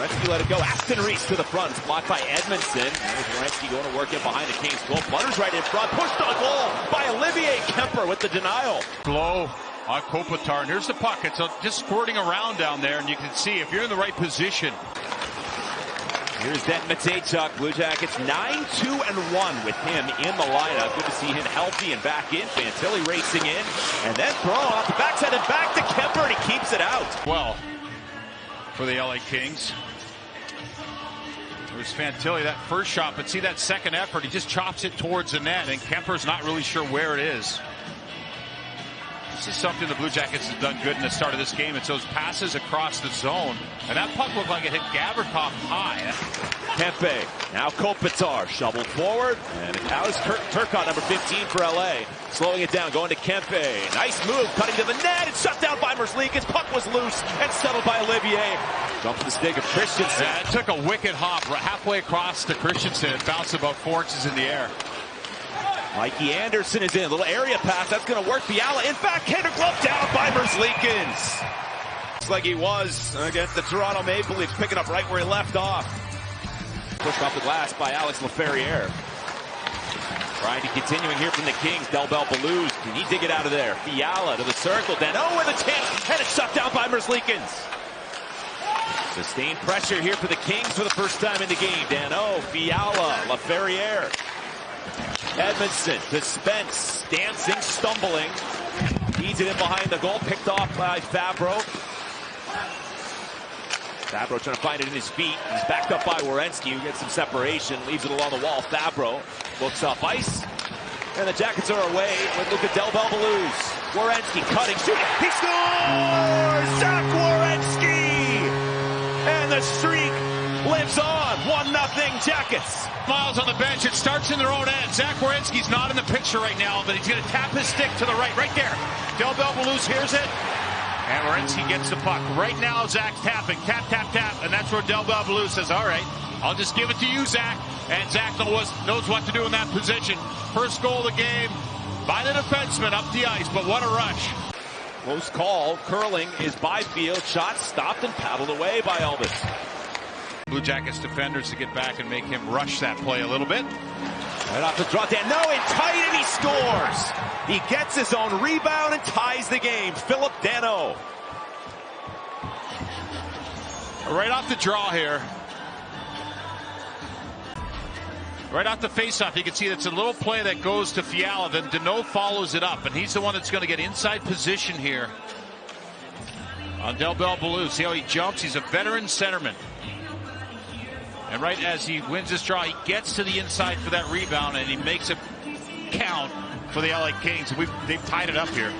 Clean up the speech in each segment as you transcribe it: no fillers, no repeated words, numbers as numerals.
Werenski let it go. Aston Reese to the front. It's blocked by Edmondson. There's Werenski going to work in behind the Kings goal. Butters right in front. Pushed on goal by Olivier Kemper with the denial. Blow on Kopitar. And here's the puck. It's just squirting around down there. And you can see if you're in the right position. Here's Denton Mateychuk. Blue Jackets 9-2-1 with him in the lineup. Good to see him healthy and back in. Fantilli racing in. And then thrown off the backside and back to Kemper. And he keeps it out. Well, for the LA Kings. There's Fantilli, that first shot, but see that second effort, he just chops it towards the net, and Kemper's not really sure where it is. This is something the Blue Jackets have done good in the start of this game. It's those passes across the zone, and that puck looked like it hit Gavrikov high. Kempe, now Kopitar, shoveled forward, and now is Turcotte, number 15 for LA. Slowing it down, going to Kempe. Nice move, cutting to the net, and shut down by Merzlikins. Puck was loose and settled by Olivier. Jump to the stick of Christensen. Yeah, it took a wicked hop halfway across to Christensen. It bounced about 4 inches in the air. Mikey Anderson is in. Little area pass. That's going to work. Fiala in backhand glove down by Merzlikins. Looks like he was against the Toronto Maple Leafs, picking up right where he left off. Pushed off the glass by Alex Laferriere. Trying to continuing here from the Kings. Delbel Belluz. Can he dig it out of there? Fiala to the circle. Danault with a chance. And it's shut down by Merzlikins. Sustained pressure here for the Kings for the first time in the game. Danault, Fiala, Laferriere. Edmondson to Spence, dancing, stumbling. Feeds it in behind the goal, picked off by Fabro. Fabro trying to find it in his feet. He's backed up by Werenski, who gets some separation, leaves it along the wall. Fabro looks up ice, and the Jackets are away with Luca Delbel Belluz. Werenski cutting, shooting, he scores! Zach Werenski! And the streak lives on. 1-0 Jackets. Miles on the bench. It starts in their own end. Zach Werenski's not in the picture right now, but he's going to tap his stick to the right there. Delbel Belluz hears it, and Werenski gets the puck. Right now, Zach's tapping. Tap, tap, tap, and that's where Delbel Belluz says, all right, I'll just give it to you, Zach. And Zach knows what to do in that position. First goal of the game by the defenseman up the ice, but what a rush. Close call. Curling is Byfield. Shot stopped and paddled away by Elvis. Blue Jackets defenders to get back and make him rush that play a little bit. Right off the draw. Danault in tight, and he scores. He gets his own rebound and ties the game. Philip Danault. Right off the draw here. Right off the faceoff, you can see that's a little play that goes to Fiala. Then Danault follows it up, and he's the one that's going to get inside position here on Delbel Belluz. See how he jumps? He's a veteran centerman. And right as he wins this draw, he gets to the inside for that rebound, and he makes it count for the LA Kings. They've tied it up here.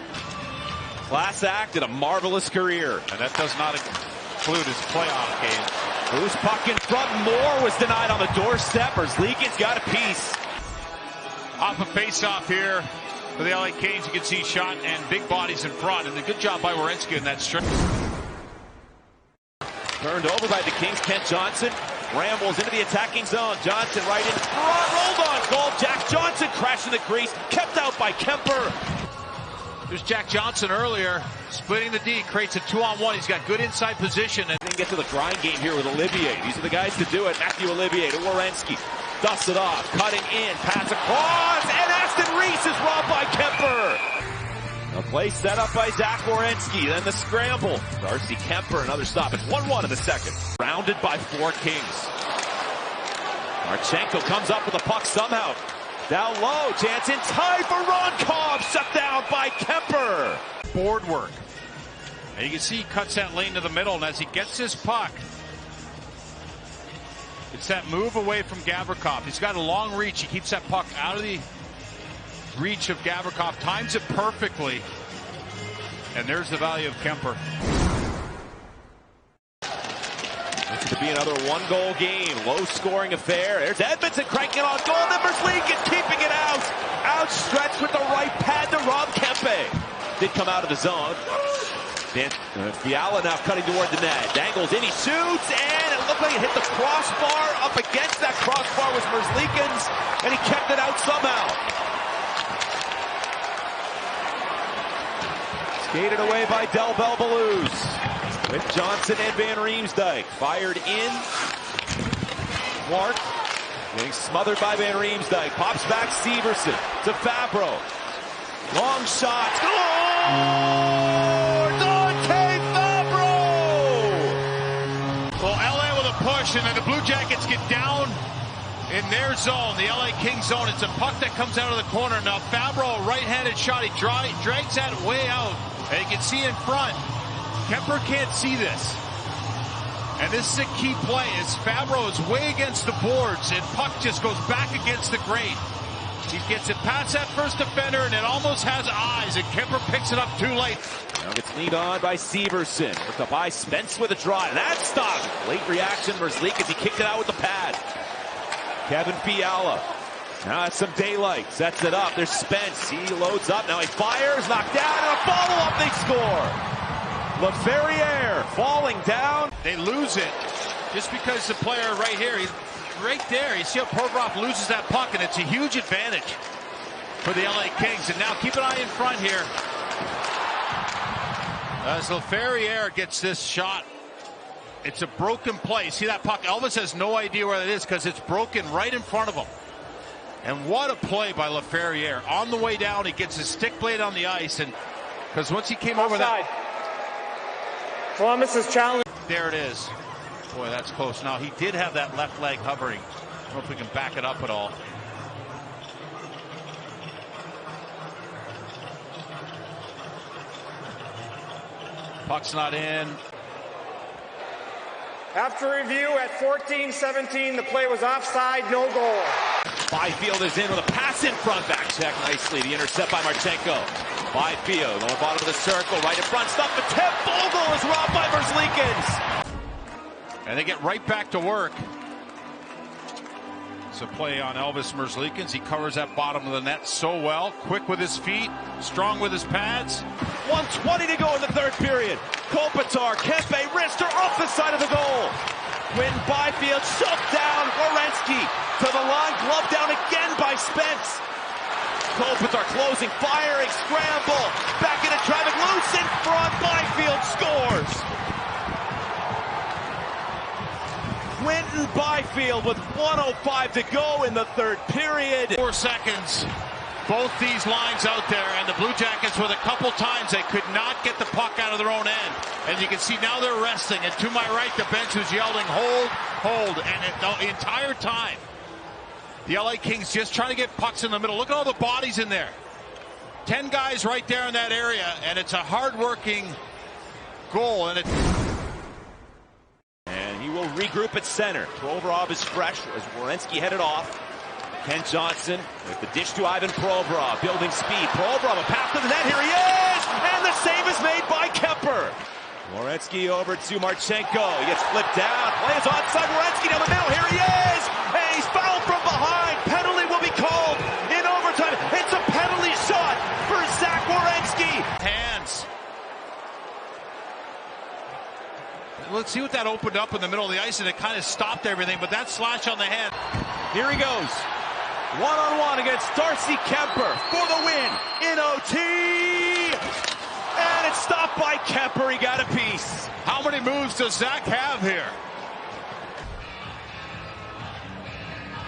Class act and a marvelous career. And that does not include his playoff game. Loose puck in front. Moore was denied on the doorstep. Merzlikins got a piece. Off a face-off here for the LA Kings. You can see shot and big bodies in front. And a good job by Werenski in that stretch. Turned over by the Kings. Kent Johnson rambles into the attacking zone. Johnson right in front. Rolled on goal. Jack Johnson crashing the crease. Kept out by Kemper. There's Jack Johnson earlier. Splitting the D. Creates a 2-on-1. He's got good inside position. And then get to the grind game here with Olivier. These are the guys to do it. Matthew Olivier to Werenski. Dusts it off. Cutting in. Pass across. And Aston Reese is robbed by Kemper. A play set up by Zach Werenski. Then the scramble. Darcy Kemper, another stop. It's 1-1 in the second. Rounded by 4 Kings. Marchenko comes up with the puck somehow. Down low. Chance in time for Ronkov. Shut down by Kemper. Board work. And you can see he cuts that lane to the middle. And as he gets his puck, it's that move away from Gavrikov. He's got a long reach. He keeps that puck out of the reach of Gavrikov, times it perfectly, and there's the value of Kemper. It's to be another 1-goal game, low-scoring affair. There's Edmondson cranking it on goal. Merzlikins keeping it out. Outstretched with the right pad to Rob Kempe. Did come out of the zone. Then Fiala now cutting toward the net. Dangles in, he shoots, and it looked like it hit the crossbar. Up against that crossbar was Merzlikins, and he kept it out somehow. Skated away by Delbel Belluz. with Johnson and Van Riemsdyk. Fired in. Clark getting smothered by Van Riemsdyk. Pops back Severson to Fabro. Long shot. Score! Dante Fabro! Well, LA with a push, and then the Blue Jackets get down in their zone, the LA Kings zone. It's a puck that comes out of the corner. Now Fabro, right-handed shot. He drags that way out, and you can see in front. Kemper can't see this. And this is a key play as Fabro is way against the boards, and puck just goes back against the grate. He gets it past that first defender, and it almost has eyes, and Kemper picks it up too late. Now gets leaned on by Severson. Worked up by Spence with a drive. That stopped. Late reaction versus Leak as he kicked it out with the pad. Kevin Fiala. Now it's some daylight. Sets it up. There's Spence. He loads up. Now he fires. Knocked down. And a follow-up. They score. Laferriere falling down. They lose it just because the player right here, he's right there. You see how Provorov loses that puck, and it's a huge advantage for the LA Kings. And now keep an eye in front here as Laferriere gets this shot. It's a broken play. See that puck? Elvis has no idea where it is because it's broken right in front of him. And what a play by Laferriere. On the way down, he gets his stick blade on the ice, and because once he came over that, Columbus is challenged. there it is. Boy, that's close. Now, he did have that left leg hovering. I don't know if we can back it up at all. Puck's not in. After review at 14-17, the play was offside, no goal. Byfield is in with a pass in front. Back check nicely. The intercept by Marchenko. Byfield on the bottom of the circle, right in front. Stuff the tip. Vogel is robbed by Merzlikins. And they get right back to work. It's a play on Elvis Merzlikins. He covers that bottom of the net so well. Quick with his feet, strong with his pads. 1:20 to go in the third period. Kopitar, Kempe, wrister off the side of the goal. Quinton Byfield shoved down. Werenski to the line, gloved down again by Spence. Kopitar closing, firing, scramble. Back into traffic, loose in front. Byfield scores. Quinton Byfield with 1:05 to go in the third period. 4 seconds. Both these lines out there, and the Blue Jackets with a couple times they could not get the puck out of their own end. And you can see now they're resting. And to my right, the bench was yelling, hold, hold. And the entire time, the LA Kings just trying to get pucks in the middle. Look at all the bodies in there. 10 guys right there in that area, and it's a hard-working goal. And he will regroup at center. Provorov is fresh as Werenski headed off. Kent Johnson with the dish to Ivan Provorov, building speed. Provorov, a pass to the net. Here he is, and the save is made by Kemper. Werenski over to Marchenko. He gets flipped down. Play is onside. Werenski down the middle. Here he is, and he's fouled from behind. Penalty will be called in overtime. It's a penalty shot for Zach Werenski. Hands. Let's see what that opened up in the middle of the ice, and it kind of stopped everything, but that slash on the hand. Here he goes. One-on-one against Darcy Kemper for the win in OT. And it's stopped by Kemper. He got a piece. How many moves does Zach have here?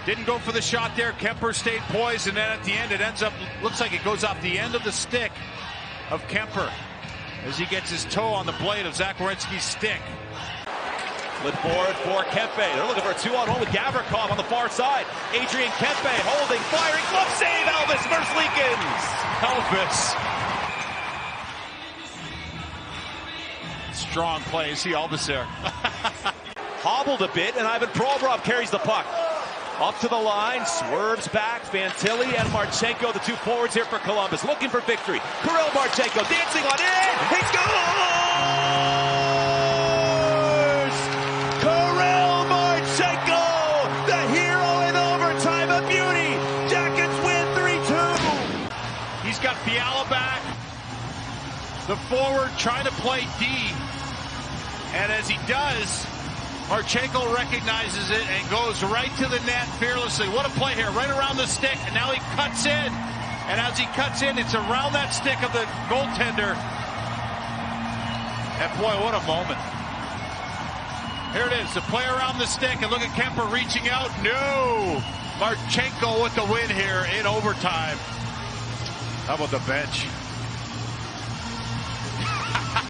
Didn't go for the shot there. Kemper stayed poised, and then at the end it ends up, looks like it goes off the end of the stick of Kemper as he gets his toe on the blade of Zach Werenski's stick. Split forward for Kempe. They're looking for a 2-on-1 with Gavrikov on the far side. Adrian Kempe holding, firing, glove save, Elvis Merzlikins. Elvis. Strong play. You see Elvis there. Hobbled a bit, and Ivan Provorov carries the puck. Up to the line, swerves back. Fantilli and Marchenko, the two forwards here for Columbus, looking for victory. Kirill Marchenko dancing on in. He scores! Kirill Marchenko, the hero in overtime, a beauty. Jackets win 3-2. He's got Fiala back. The forward trying to play D. And as he does, Marchenko recognizes it and goes right to the net fearlessly. What a play here, right around the stick, and now he cuts in. And as he cuts in, it's around that stick of the goaltender. And boy, what a moment. Here it is, the play around the stick, and look at Kemper reaching out. No! Marchenko with the win here in overtime. How about the bench?